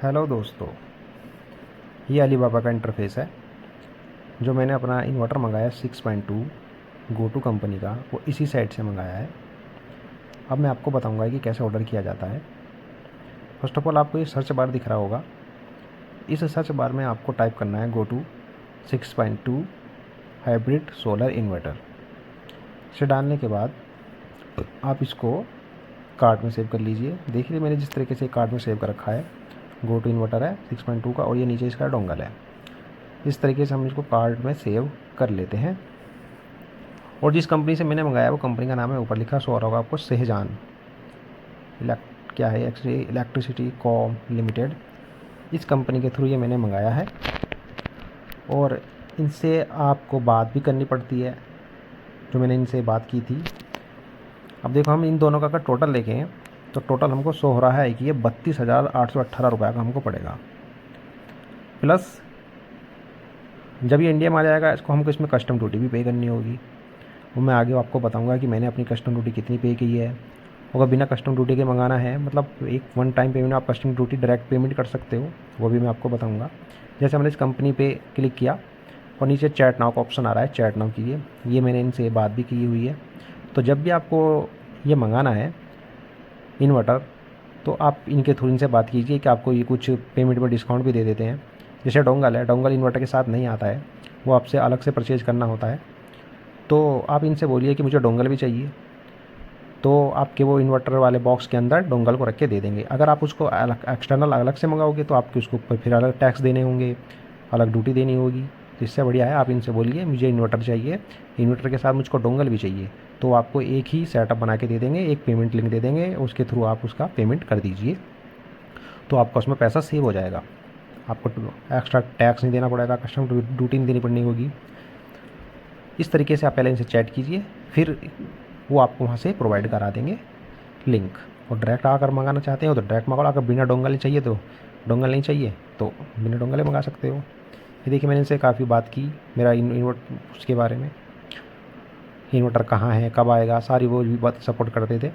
Hello दोस्तों, ये Alibaba का इंटरफेस है। जो मैंने अपना इन्वर्टर मंगाया 6.2 गोटू कंपनी का, वो इसी साइट से मंगाया है। अब मैं आपको बताऊंगा कि कैसे ऑर्डर किया जाता है। फर्स्ट ऑफ ऑल आपको ये सर्च बार दिख रहा होगा। इस सर्च बार में आपको टाइप करना है गोटू 6.2 हाइब्रिड सोलर इन्वर्टर। इसे डालने के बाद आप इसको कार्ट में सेव कर लीजिए। देखिए मैंने जिस तरीके से कार्ट में सेव कर रखा है, गोटू इन्वर्टर है 6.2 का, और ये नीचे इसका डोंगल है। इस तरीके से हम इसको कार्ट में सेव कर लेते हैं। और जिस कंपनी से मैंने मंगाया वो कंपनी का नाम है, ऊपर लिखा सो रहा होगा आपको, सहजान क्या है, एक्चुअली इलेक्ट्रिसिटी कॉम लिमिटेड। इस कंपनी के थ्रू ये मैंने मंगाया है। और इनसे आपको बात भी करनी पड़ती है, जो मैंने इनसे बात की थी। अब देखो, हम इन दोनों का अगर टोटल देखें तो टोटल हमको शो हो रहा है कि ये 32,818 रुपये का हमको पड़ेगा। प्लस जब ये इंडिया में आ जाएगा, हमको इसमें कस्टम ड्यूटी भी पे करनी होगी। वो मैं आगे आपको बताऊंगा कि मैंने अपनी कस्टम ड्यूटी कितनी पे की है। अगर बिना कस्टम ड्यूटी के मंगाना है, मतलब एक वन टाइम पेमेंट, आप कस्टम ड्यूटी डायरेक्ट पेमेंट कर सकते हो, वो भी मैं आपको बताऊंगा। जैसे मैंने इस कंपनी पे क्लिक किया और नीचे चैट नाउ का ऑप्शन आ रहा है, चैट नाउ कीजिए। ये मैंने इनसे बात भी की हुई है। तो जब भी आपको ये मंगाना है इन्वर्टर, तो आप इनके थ्रू इनसे बात कीजिए कि आपको ये कुछ पेमेंट में डिस्काउंट भी दे देते हैं। जैसे डोंगल है, डोंगल इन्वर्टर के साथ नहीं आता है, वो आपसे अलग से परचेज़ करना होता है। तो आप इनसे बोलिए कि मुझे डोंगल भी चाहिए, तो आपके वो इन्वर्टर वाले बॉक्स के अंदर डोंगल को रख के दे देंगे। अगर आप उसको अलग एक्सटर्नल अलग से मंगाओगे तो आपको उसको फिर अलग टैक्स देने होंगे, अलग ड्यूटी देनी होगी। तो इससे बढ़िया है आप इनसे बोलिए मुझे इन्वर्टर चाहिए, इन्वर्टर के साथ मुझको डोंगल भी चाहिए, तो आपको एक ही सेटअप बना के दे देंगे, एक पेमेंट लिंक दे देंगे, उसके थ्रू आप उसका पेमेंट कर दीजिए। तो आपका उसमें पैसा सेव हो जाएगा, आपको एक्स्ट्रा टैक्स नहीं देना पड़ेगा, कस्टम ड्यूटी नहीं देनी पड़नी होगी। इस तरीके से आप पहले इनसे चैट कीजिए, फिर वो आपको वहाँ से प्रोवाइड करा देंगे लिंक। और डायरेक्ट आकर मंगाना चाहते हो तो डायरेक्ट मंगा लो। अगर बिना डोंगल चाहिए तो डोंगल नहीं चाहिए तो बिना डोंगल मंगा सकते हो। ये देखिए, मैंने इनसे काफ़ी बात की मेरा इन्वर्टर उसके बारे में, इन्वर्टर कहाँ है, कब आएगा, सारी वो भी बात सपोर्ट करते थे।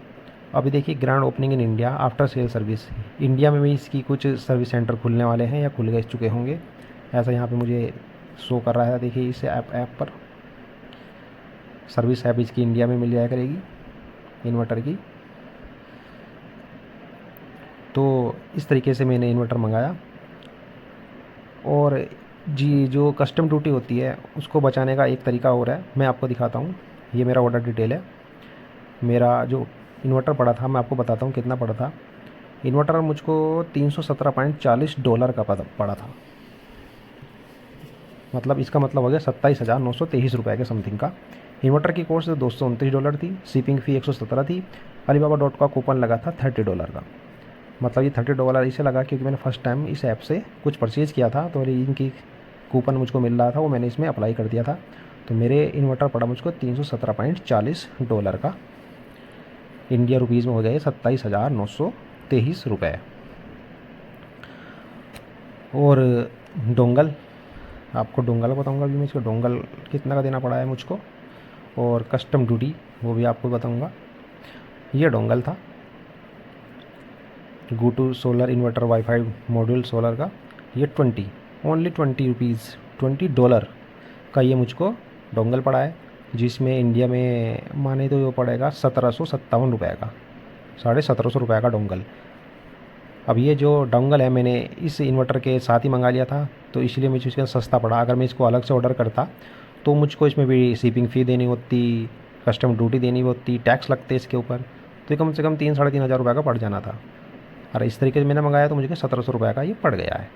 अभी देखिए, grand opening in India after sale service. India में भी इसकी कुछ सर्विस सेंटर खुलने वाले हैं या खुल गए चुके होंगे, ऐसा यहाँ पे मुझे शो कर रहा है। देखिए इस ऐप पर सर्विस ऐप इसकी इंडिया में मिल जाया करेगी इन्वर्टर की। तो इस तरीके से मैंने इन्वर्टर मंगाया। और जी, जो कस्टम ड्यूटी होती है उसको बचाने का एक तरीका और है, मैं आपको दिखाता हूँ। ये मेरा ऑर्डर डिटेल है। मेरा जो इन्वर्टर पड़ा था, मैं आपको बताता हूँ कितना पड़ा था। इन्वर्टर मुझको $317.40 का पड़ा था। मतलब इसका मतलब हो गया 27,923 रुपये के समथिंग का। इन्वर्टर की कॉस्ट $229 थी, शिपिंग फ़ी 117 थी। अलीबाबा डॉट का कूपन लगा था $30 का। मतलब ये $30 इसे लगा क्योंकि मैंने फर्स्ट टाइम इस ऐप से कुछ परचेज़ किया था, तो इनकी कूपन मुझको मिल रहा था, वो मैंने इसमें अप्लाई कर दिया था। तो मेरे इन्वर्टर पड़ा मुझको $317.40 का। इंडिया रुपीज़ में हो गए 27,923 रुपये। और डोंगल, आपको डोंगल बताऊंगा भी मैं, इसको डोंगल कितना का देना पड़ा है मुझको, और कस्टम ड्यूटी वो भी आपको बताऊंगा। ये डोंगल था gotu solar inverter wifi module solar का। ये ओनली 20 रुपीज़, $20 का ये मुझको डोंगल पड़ा है, जिसमें इंडिया में माने तो वो पड़ेगा 1,757 रुपये का, 1,750 रुपये का डोंगल। अब ये जो डोंगल है मैंने इस इन्वर्टर के साथ ही मंगा लिया था, तो इसलिए मुझे इसका सस्ता पड़ा। अगर मैं इसको अलग से ऑर्डर करता तो मुझको इसमें भी शिपिंग फ़ी देनी होती, कस्टम ड्यूटी देनी होती, टैक्स लगते इसके ऊपर, तो ये कम से कम 3-3,500 रुपये का पड़ जाना था। और इस तरीके से मैंने मंगाया तो मुझे 1,700 रुपये का ये पड़ गया है।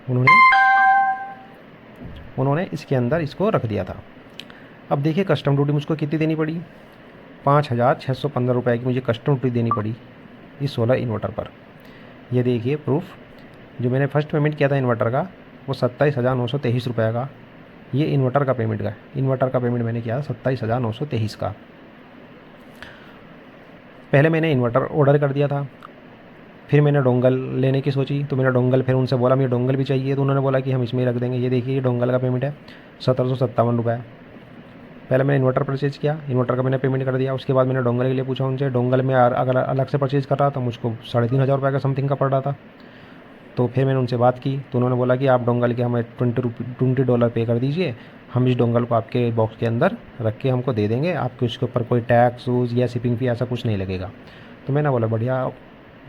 उन्होंने इसके अंदर इसको रख दिया था। अब देखिए कस्टम ड्यूटी मुझको कितनी देनी पड़ी, 5,615 रुपये की मुझे कस्टम ड्यूटी देनी पड़ी इस सोलर इन्वर्टर पर। ये देखिए प्रूफ, जो मैंने फ़र्स्ट पेमेंट किया था इन्वर्टर का वो 27,923 रुपये का, ये इन्वर्टर का पेमेंट मैंने किया 27,923 का। पहले मैंने इन्वर्टर ऑर्डर कर दिया था, फिर मैंने डोंगल लेने की सोची, तो मैंने डोंगल फिर उनसे बोला मुझे डोंगल भी चाहिए, तो उन्होंने बोला कि हम इसमें ही रख देंगे। ये देखिए ये डोंगल का पेमेंट है 1,757 रुपये। पहले मैंने इन्वर्टर परचेज़ किया, इन्वर्टर का मैंने पेमेंट कर दिया। उसके बाद मैंने डोंगल के लिए पूछा उनसे, डोंगल में अगर अलग से परचेज़ कर रहा था मुझको 3,500 रुपये का समथिंग का पड़ रहा था। तो फिर मैंने उनसे बात की तो उन्होंने बोला कि आप डोंगल के हमें $20 पे कर दीजिए, हम इस डोंगल को आपके बॉक्स के अंदर रख के हमको दे देंगे, आपके उसके ऊपर कोई टैक्स ऊज या शिपिंग फ़ी ऐसा कुछ नहीं लगेगा। तो मैंने बोला बढ़िया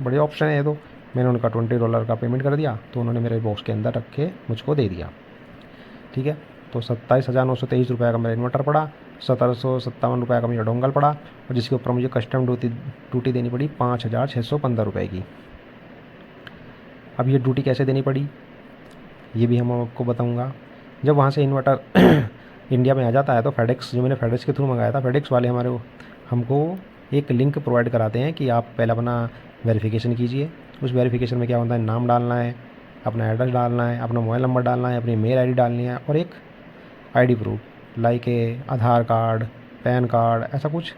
बढ़िया ऑप्शन है ये तो। मैंने उनका $20 का पेमेंट कर दिया तो उन्होंने मेरे बॉक्स के अंदर रख के मुझको दे दिया। ठीक है, तो 27,923 रुपये का मेरा इन्वर्टर पड़ा, 1,757 रुपये का मुझे डोंगल पड़ा, और जिसके ऊपर मुझे कस्टम ड्यूटी देनी पड़ी 5,615 रुपये की। अब ये ड्यूटी कैसे देनी पड़ी ये भी हम आपको बताऊंगा। जब वहाँ से इन्वर्टर इंडिया में आ जाता है तो फेडेक्स, जो मैंने फेडेक्स के थ्रू मंगाया था, फेडेक्स वाले हमको एक लिंक प्रोवाइड कराते हैं कि आप पहले अपना वेरिफिकेशन कीजिए। उस वेरिफिकेशन में क्या होता है, नाम डालना है, अपना एड्रेस डालना है, अपना मोबाइल नंबर डालना है, अपनी मेल आईडी डालनी है, और एक आईडी प्रूफ लाइक आधार कार्ड, पैन कार्ड, ऐसा कुछ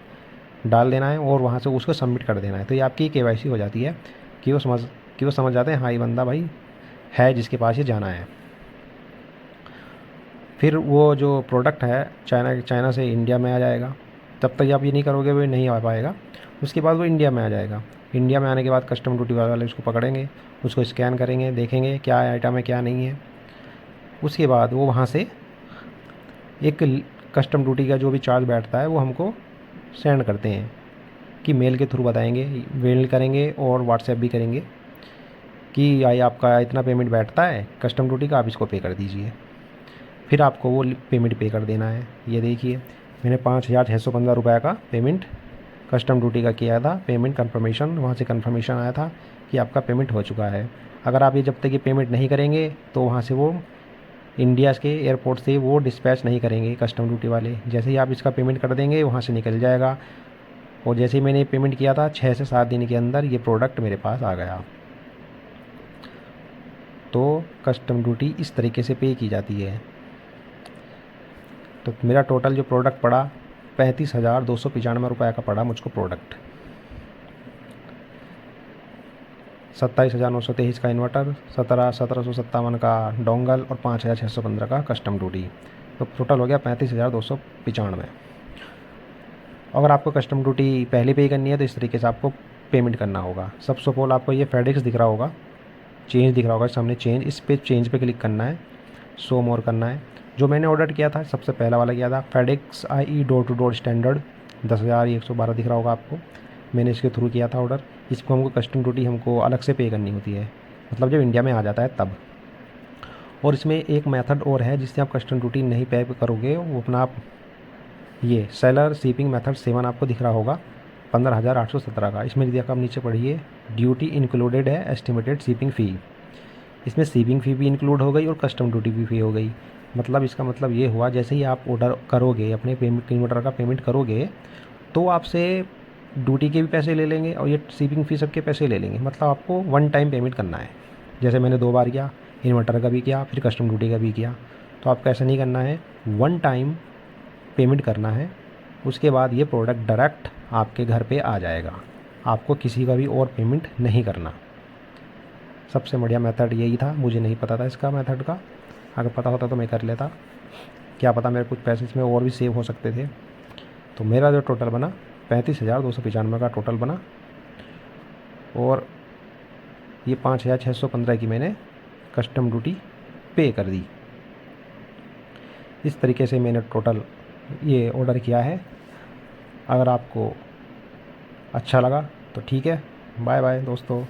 डाल देना है और वहाँ से उसको सबमिट कर देना है। तो ये आपकी केवाईसी हो जाती है कि वो समझ जाते हैं हाँ ये बंदा भाई है जिसके पास ये जाना है। फिर वो जो प्रोडक्ट है चाइना से इंडिया में आ जाएगा। तब तक आप ये नहीं करोगे वो नहीं आ पाएगा। उसके बाद वो इंडिया में आ जाएगा। इंडिया में आने के बाद कस्टम ड्यूटी वाले उसको पकड़ेंगे, उसको स्कैन करेंगे, देखेंगे क्या आइटम है क्या नहीं है। उसके बाद वो वहाँ से एक कस्टम ड्यूटी का जो भी चार्ज बैठता है वो हमको सेंड करते हैं कि मेल के थ्रू बताएंगे, मेल करेंगे और व्हाट्सएप भी करेंगे कि आई आपका इतना पेमेंट बैठता है कस्टम ड्यूटी का, आप इसको पे कर दीजिए। फिर आपको वो पेमेंट पे कर देना है। ये देखिए मैंने 5,615 रुपये का पेमेंट कस्टम ड्यूटी का किया था। पेमेंट कंफर्मेशन, वहाँ से कंफर्मेशन आया था कि आपका पेमेंट हो चुका है। अगर आप ये जब तक ये पेमेंट नहीं करेंगे तो वहाँ से वो इंडिया के एयरपोर्ट से वो डिस्पैच नहीं करेंगे कस्टम ड्यूटी वाले। जैसे ही आप इसका पेमेंट कर देंगे वहाँ से निकल जाएगा। और जैसे ही मैंने पेमेंट किया था 6 से 7 दिन के अंदर ये प्रोडक्ट मेरे पास आ गया। तो कस्टम ड्यूटी इस तरीके से पे की जाती है। तो मेरा टोटल जो प्रोडक्ट पड़ा 35,295 रुपये का पड़ा मुझको प्रोडक्ट। 27,923 का इन्वर्टर, 17,757 का डोंगल और 5,615 का कस्टम ड्यूटी। तो टोटल हो गया 35,295। अगर आपको कस्टम ड्यूटी पहले पे करनी है तो इस तरीके से आपको पेमेंट करना होगा। सबसे ऑफ ऑल आपको ये फेडेक्स दिख रहा होगा, चेंज दिख रहा होगा सामने, चेंज, इस पे चेंज पे क्लिक करना है, शो मोर करना है। जो मैंने ऑर्डर किया था सबसे पहला वाला किया था FedEx IE door to door standard, 10,112 दिख रहा होगा आपको। मैंने इसके थ्रू किया था ऑर्डर। इसको हमको कस्टम ड्यूटी हमको अलग से पे करनी होती है, मतलब जब इंडिया में आ जाता है तब। और इसमें एक मेथड और है जिससे आप कस्टम ड्यूटी नहीं पे करोगे, वो अपना आप ये सेलर शिपिंग मेथड 7 आपको दिख रहा होगा 15,817 का। इसमें यदि आप नीचे पढ़िए ड्यूटी इंक्लूडेड है एस्टिमेटेड शिपिंग फ़ी। इसमें शिपिंग फ़ी भी इंक्लूड हो गई और कस्टम ड्यूटी भी फ़ी हो गई। मतलब इसका मतलब ये हुआ जैसे ही आप ऑर्डर करोगे, अपने इन्वर्टर का पेमेंट करोगे, तो आपसे ड्यूटी के भी पैसे ले लेंगे और ये शिपिंग फ़ी सबके पैसे ले लेंगे। मतलब आपको वन टाइम पेमेंट करना है। जैसे मैंने 2 बार किया, इन्वर्टर का भी किया फिर कस्टम ड्यूटी का भी किया। तो आपको ऐसा नहीं करना है, वन टाइम पेमेंट करना है। उसके बाद ये प्रोडक्ट डायरेक्ट आपके घर पे आ जाएगा, आपको किसी का भी और पेमेंट नहीं करना। सबसे बढ़िया मेथड यही था, मुझे नहीं पता था इसका मेथड का। अगर पता होता तो मैं कर लेता, क्या पता मेरे कुछ पैसे इसमें और भी सेव हो सकते थे। तो मेरा जो टोटल बना 35,295 का टोटल बना, और ये 5,615 की मैंने कस्टम ड्यूटी पे कर दी। इस तरीके से मैंने टोटल ये ऑर्डर किया है। अगर आपको अच्छा लगा तो ठीक है, बाय बाय दोस्तों।